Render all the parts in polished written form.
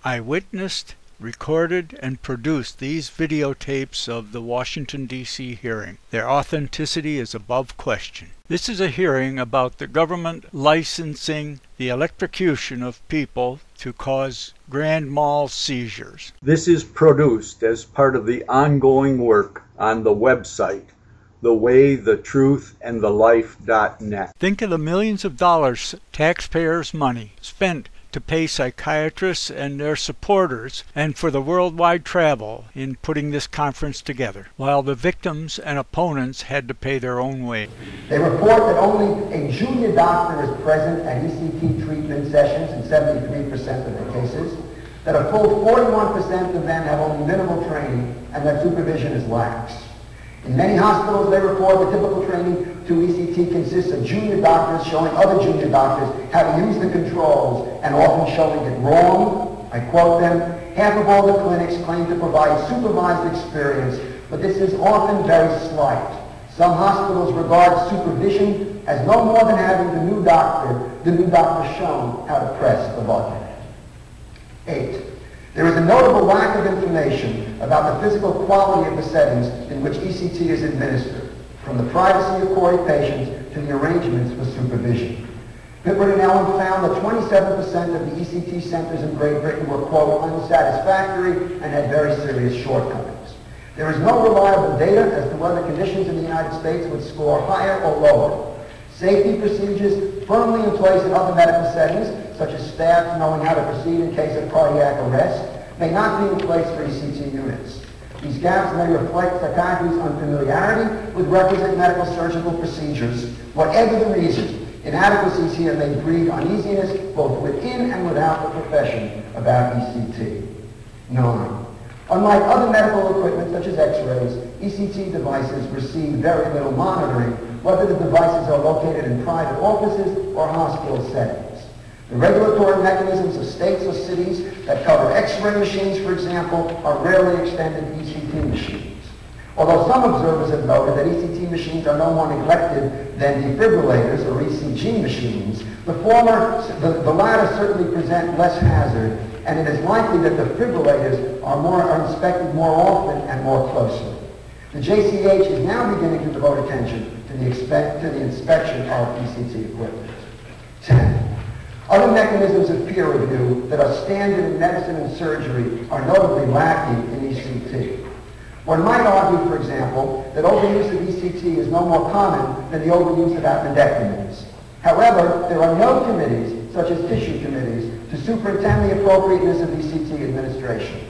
I witnessed, recorded, and produced these videotapes of the Washington, D.C. hearing. Their authenticity is above question. This is a hearing about the government licensing the electrocution of people to cause grand mal seizures. This is produced as part of the ongoing work on the website, thewaythetruthandthelife.net. Think of the millions of dollars, taxpayers' money, spent to pay psychiatrists and their supporters and for the worldwide travel in putting this conference together, while the victims and opponents had to pay their own way. They report that only a junior doctor is present at ECT treatment sessions in 73% of the cases, that a full 41% of them have only minimal training, and that supervision is lax. In many hospitals, they report the typical training to ECT consists of junior doctors showing other junior doctors how to use the controls and often showing it wrong. I quote them, "Half of all the clinics claim to provide supervised experience, but this is often very slight. Some hospitals regard supervision as no more than having the new doctor shown how to press the button." 8. There is a notable lack of information about the physical quality of the settings in which ECT is administered, from the privacy of CORI patients to the arrangements for supervision. Pippert and Ellen found that 27% of the ECT centers in Great Britain were, quote, unsatisfactory and had very serious shortcomings. There is no reliable data as to whether conditions in the United States would score higher or lower. Safety procedures firmly in place in other medical settings, such as staff knowing how to proceed in case of cardiac arrest, may not be in place for ECT units. These gaps may reflect psychiatry's unfamiliarity with requisite medical surgical procedures. Whatever the reason, inadequacies here may breed uneasiness both within and without the profession about ECT. 9. Unlike other medical equipment such as X-rays, ECT devices receive very little monitoring, whether the devices are located in private offices or hospital settings. The regulatory mechanisms of states or cities that cover X-ray machines, for example, are rarely extended to ECT machines. Although some observers have noted that ECT machines are no more neglected than defibrillators or ECG machines, the latter certainly present less hazard, and it is likely that defibrillators are inspected more often and more closely. The JCH is now beginning to devote attention to the inspection of ECT equipment. 10. Other mechanisms of peer review that are standard in medicine and surgery are notably lacking in ECT. One might argue, for example, that overuse of ECT is no more common than the overuse of appendectomies. However, there are no committees, such as tissue committees, to superintend the appropriateness of ECT administration.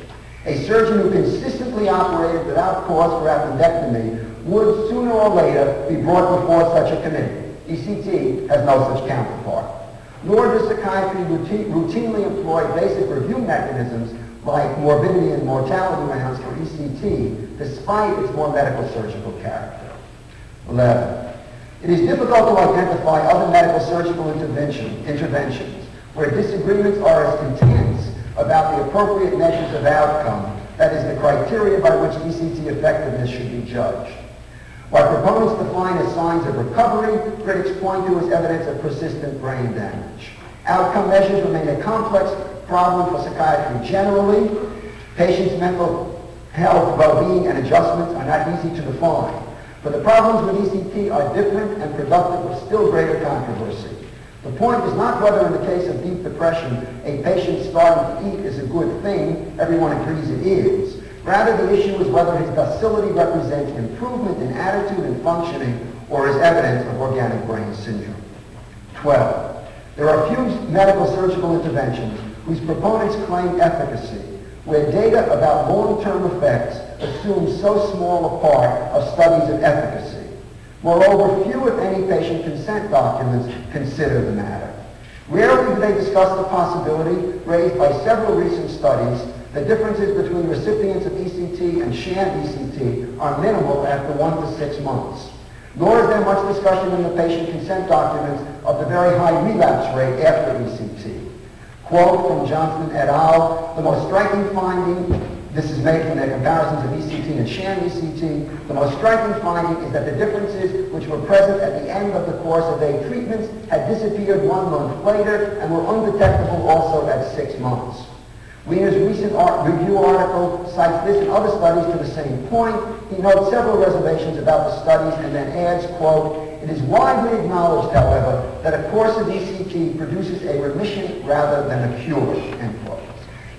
A surgeon who consistently operated without cause for appendectomy would sooner or later be brought before such a committee. ECT has no such counterpart. Nor does psychiatry routinely employ basic review mechanisms like morbidity and mortality rounds for ECT, despite its more medical surgical character. 11. It is difficult to identify other medical surgical interventions where disagreements are as intense about the appropriate measures of outcome, that is, the criteria by which ECT effectiveness should be judged. What proponents define as signs of recovery, critics point to as evidence of persistent brain damage. Outcome measures remain a complex problem for psychiatry generally. Patients' mental health, well-being, and adjustments are not easy to define. But the problems with ECT are different and productive of still greater controversy. The point is not whether in the case of deep depression, a patient starting to eat is a good thing. Everyone agrees it is. Rather, the issue is whether his docility represents improvement in attitude and functioning or is evidence of organic brain syndrome. 12. There are few medical surgical interventions whose proponents claim efficacy, where data about long-term effects assume so small a part of studies of efficacy. Moreover, few, if any, patient consent documents consider the matter. Rarely do they discuss the possibility, raised by several recent studies, the differences between recipients of ECT and sham ECT are minimal after 1 to 6 months. Nor is there much discussion in the patient consent documents of the very high relapse rate after ECT. Quote from Johnson et al., the most striking finding, this is made from their comparisons of ECT and sham ECT, the most striking finding is that the differences which were present at the end of the course of 8 treatments had disappeared 1 month later and were undetectable also at 6 months. Wiener's recent review article cites this and other studies to the same point. He notes several reservations about the studies and then adds, quote, "It is widely acknowledged, however, that a course of ECT produces a remission rather than a cure," end quote.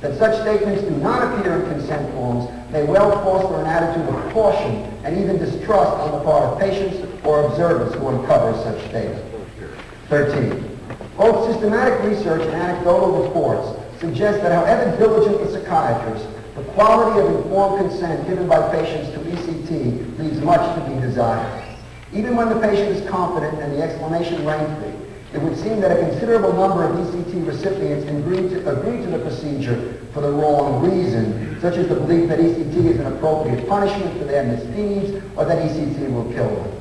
That such statements do not appear in consent forms may well foster an attitude of caution and even distrust on the part of patients or observers who uncover such data. 13. Both systematic research and anecdotal reports suggest that however diligent the psychiatrist, the quality of informed consent given by patients to ECT leaves much to be desired. Even when the patient is confident and the explanation lengthy, it would seem that a considerable number of ECT recipients agree to the procedure for the wrong reason, such as the belief that ECT is an appropriate punishment for their misdeeds or that ECT will kill them.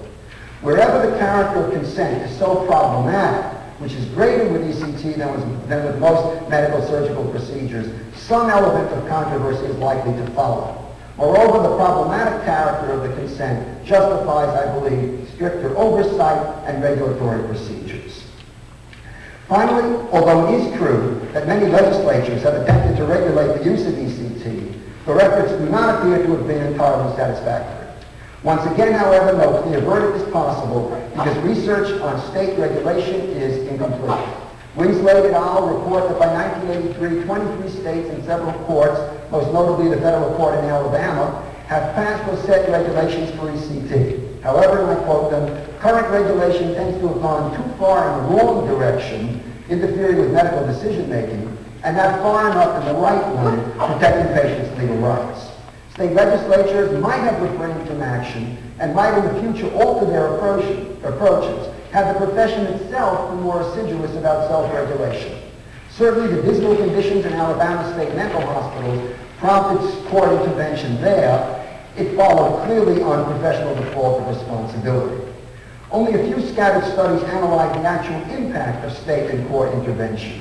Wherever the character of consent is so problematic, which is greater with ECT than with most medical surgical procedures, some element of controversy is likely to follow. Moreover, the problematic character of the consent justifies, I believe, stricter oversight and regulatory procedures. Finally, although it is true that many legislatures have attempted to regulate the use of ECT, their efforts do not appear to have been entirely satisfactory. Once again, however, no clear verdict is possible because research on state regulation is incomplete. Winslow et al. Report that by 1983, 23 states and several courts, most notably the federal court in Alabama, have passed or set regulations for ECT. However, and I quote them, current regulation tends to have gone too far in the wrong direction, interfering with medical decision-making, and not far enough in the right one, protecting patients' legal rights. State legislatures might have refrained from action and might in the future alter their approaches had the profession itself been more assiduous about self-regulation. Certainly the dismal conditions in Alabama state mental hospitals prompted court intervention there. It followed clearly on professional default of responsibility. Only a few scattered studies analyze the actual impact of state and court intervention.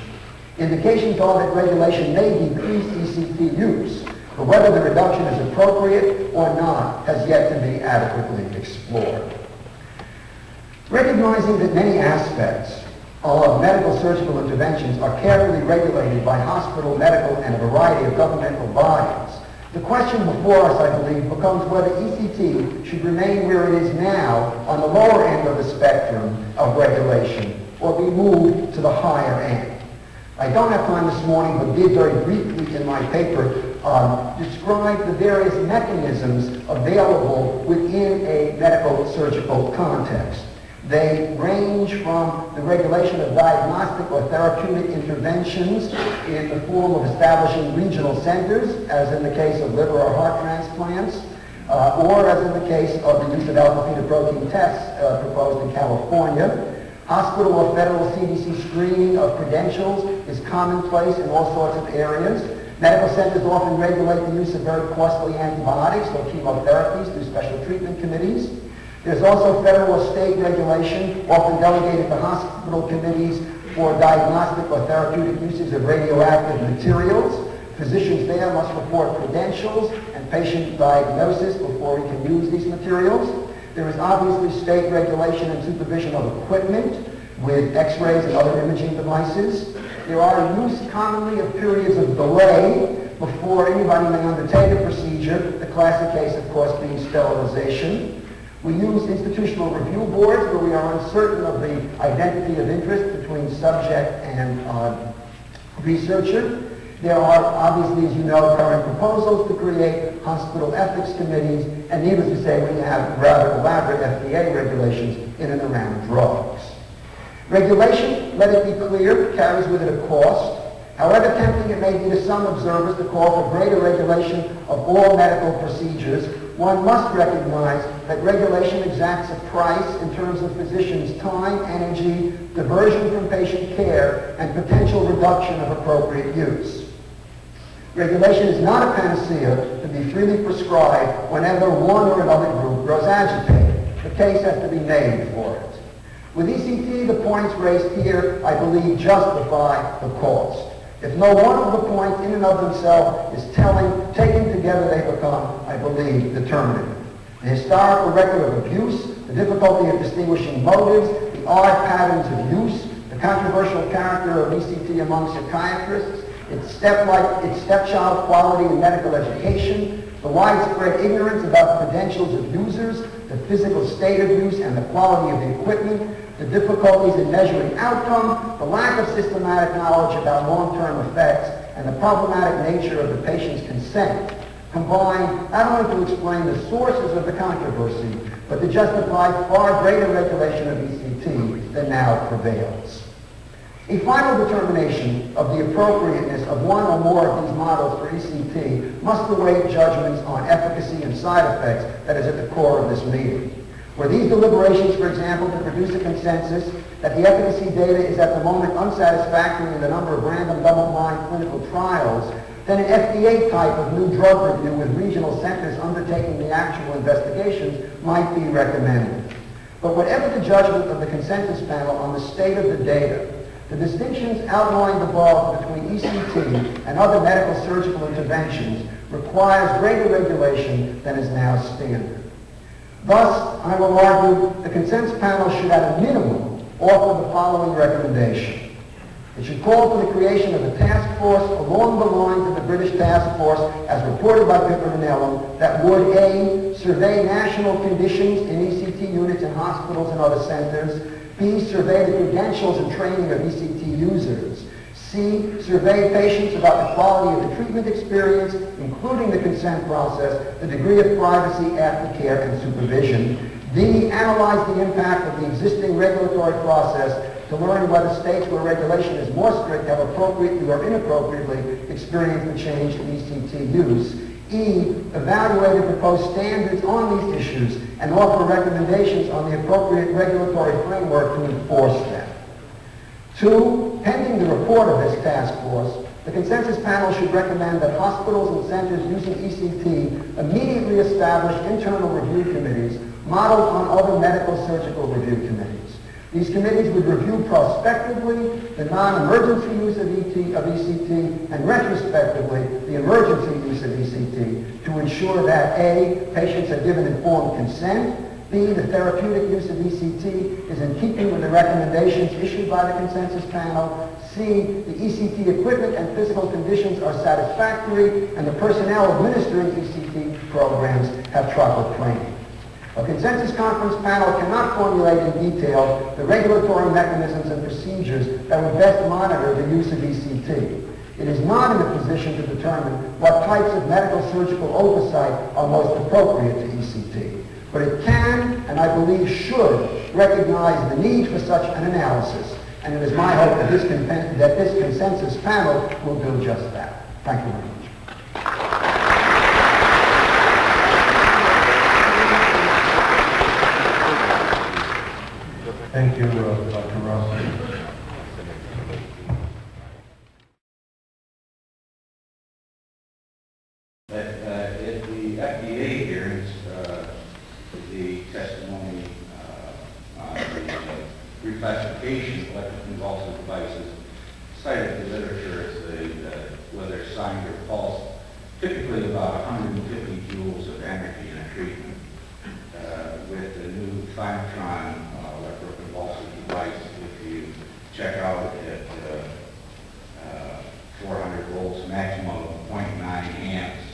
Indications are that regulation may decrease ECT use, but whether the reduction is appropriate or not has yet to be adequately explored. Recognizing that many aspects of medical surgical interventions are carefully regulated by hospital, medical, and a variety of governmental bodies, the question before us, I believe, becomes whether ECT should remain where it is now on the lower end of the spectrum of regulation or be moved to the higher end. I don't have time this morning, but did very briefly in my paper describe the various mechanisms available within a medical surgical context. They range from the regulation of diagnostic or therapeutic interventions in the form of establishing regional centers, as in the case of liver or heart transplants, or as in the case of the use of alpha-fetoprotein tests proposed in California. Hospital or federal CDC screening of credentials is commonplace in all sorts of areas. Medical centers often regulate the use of very costly antibiotics or chemotherapies through special treatment committees. There's also federal or state regulation, often delegated to hospital committees for diagnostic or therapeutic uses of radioactive materials. Physicians there must report credentials and patient diagnosis before we can use these materials. There is obviously state regulation and supervision of equipment with x-rays and other imaging devices. There are use commonly of periods of delay before anybody may undertake a procedure, the classic case, of course, being sterilization. We use institutional review boards where we are uncertain of the identity of interest between subject and researcher. There are, obviously, as you know, current proposals to create hospital ethics committees, and needless to say, we have rather elaborate FDA regulations in and around drugs. Regulation, let it be clear, carries with it a cost. However tempting it may be to some observers to call for greater regulation of all medical procedures, one must recognize that regulation exacts a price in terms of physicians' time, energy, diversion from patient care, and potential reduction of appropriate use. Regulation is not a panacea to be freely prescribed whenever one or another group grows agitated. The case has to be made for it. With ECT, the points raised here, I believe, justify the cost. If no one of the points in and of themselves is telling, taken together they become, I believe, determinative. The historical record of abuse, the difficulty of distinguishing motives, the odd patterns of use, the controversial character of ECT among psychiatrists, its stepchild quality in medical education, the widespread ignorance about the credentials of users, the physical state of use and the quality of the equipment, the difficulties in measuring outcome, the lack of systematic knowledge about long-term effects, and the problematic nature of the patient's consent, combine not only to explain the sources of the controversy, but to justify far greater regulation of ECT than now prevails. A final determination of the appropriateness of one or more of these models for ECT must await judgments on efficacy and side effects that is at the core of this meeting. Were these deliberations, for example, to produce a consensus that the efficacy data is at the moment unsatisfactory in the number of random double-blind clinical trials, then an FDA type of new drug review with regional centers undertaking the actual investigations might be recommended. But whatever the judgment of the consensus panel on the state of the data, the distinctions outlined above between ECT and other medical surgical interventions requires greater regulation than is now standard. Thus, I will argue the consensus panel should at a minimum offer the following recommendation. It should call for the creation of a task force along the lines of the British task force as reported by Pittman and Ellum that would A, survey national conditions in ECT units in hospitals and other centers, B, survey the credentials and training of ECT users, C, survey patients about the quality of the treatment experience, including the consent process, the degree of privacy, aftercare, and supervision, D, analyze the impact of the existing regulatory process to learn whether states where regulation is more strict have appropriately or inappropriately experienced a change in ECT use. E, evaluate and propose standards on these issues and offer recommendations on the appropriate regulatory framework to enforce them. 2, pending the report of this task force, the consensus panel should recommend that hospitals and centers using ECT immediately establish internal review committees modeled on other medical surgical review committees. These committees would review prospectively the non-emergency use of ECT and retrospectively the emergency use of ECT to ensure that A, patients are given informed consent, B, the therapeutic use of ECT is in keeping with the recommendations issued by the consensus panel, C, the ECT equipment and physical conditions are satisfactory, and the personnel administering ECT programs have proper training. A consensus conference panel cannot formulate in detail the regulatory mechanisms and procedures that would best monitor the use of ECT. It is not in a position to determine what types of medical surgical oversight are most appropriate to ECT. But it can, and I believe should, recognize the need for such an analysis. And it is my hope that this consensus panel will do just that. Thank you very much. Thank you, Dr. Ross. At the FDA hearings, the testimony on the reclassification of electroconvulsive devices cited the literature as whether signed or false, typically about 150 joules of energy in a treatment. With the new Thymatron electroconvulsive device, if you check out at 400 volts, maximum of 0.9 amps,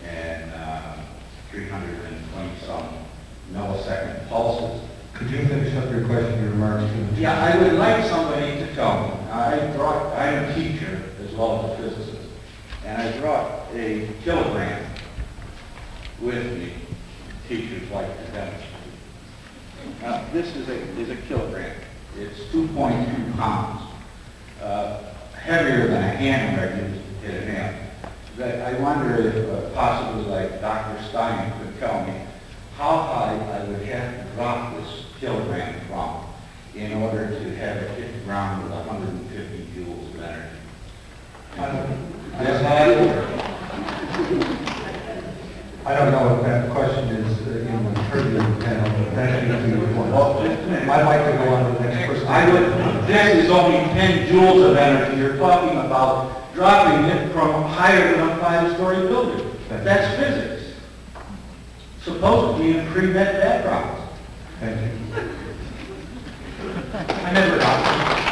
and 320-some millisecond pulses. Could you finish up your question, your remarks? Yeah, I would like somebody to tell me. I'm a teacher as well as a physicist, and I brought a kilogram with me. Teachers like to demonstrate. Now, this is a kilogram. It's 2.2 pounds, heavier than a hammer I used to hit a nail. That I wonder if possibly, like Dr. Stein could tell me, how high I would have to drop this kilogram from in order to have it hit the ground with 150 joules of energy. I don't know if that question is in the purview of the panel, but thank you for your report. I'd like to go on to the next person. This is only 10 joules of energy. You're talking about dropping it from higher than a 5-story building. That's physics. Supposedly in pre-med backgrounds. Thank you. I never got it.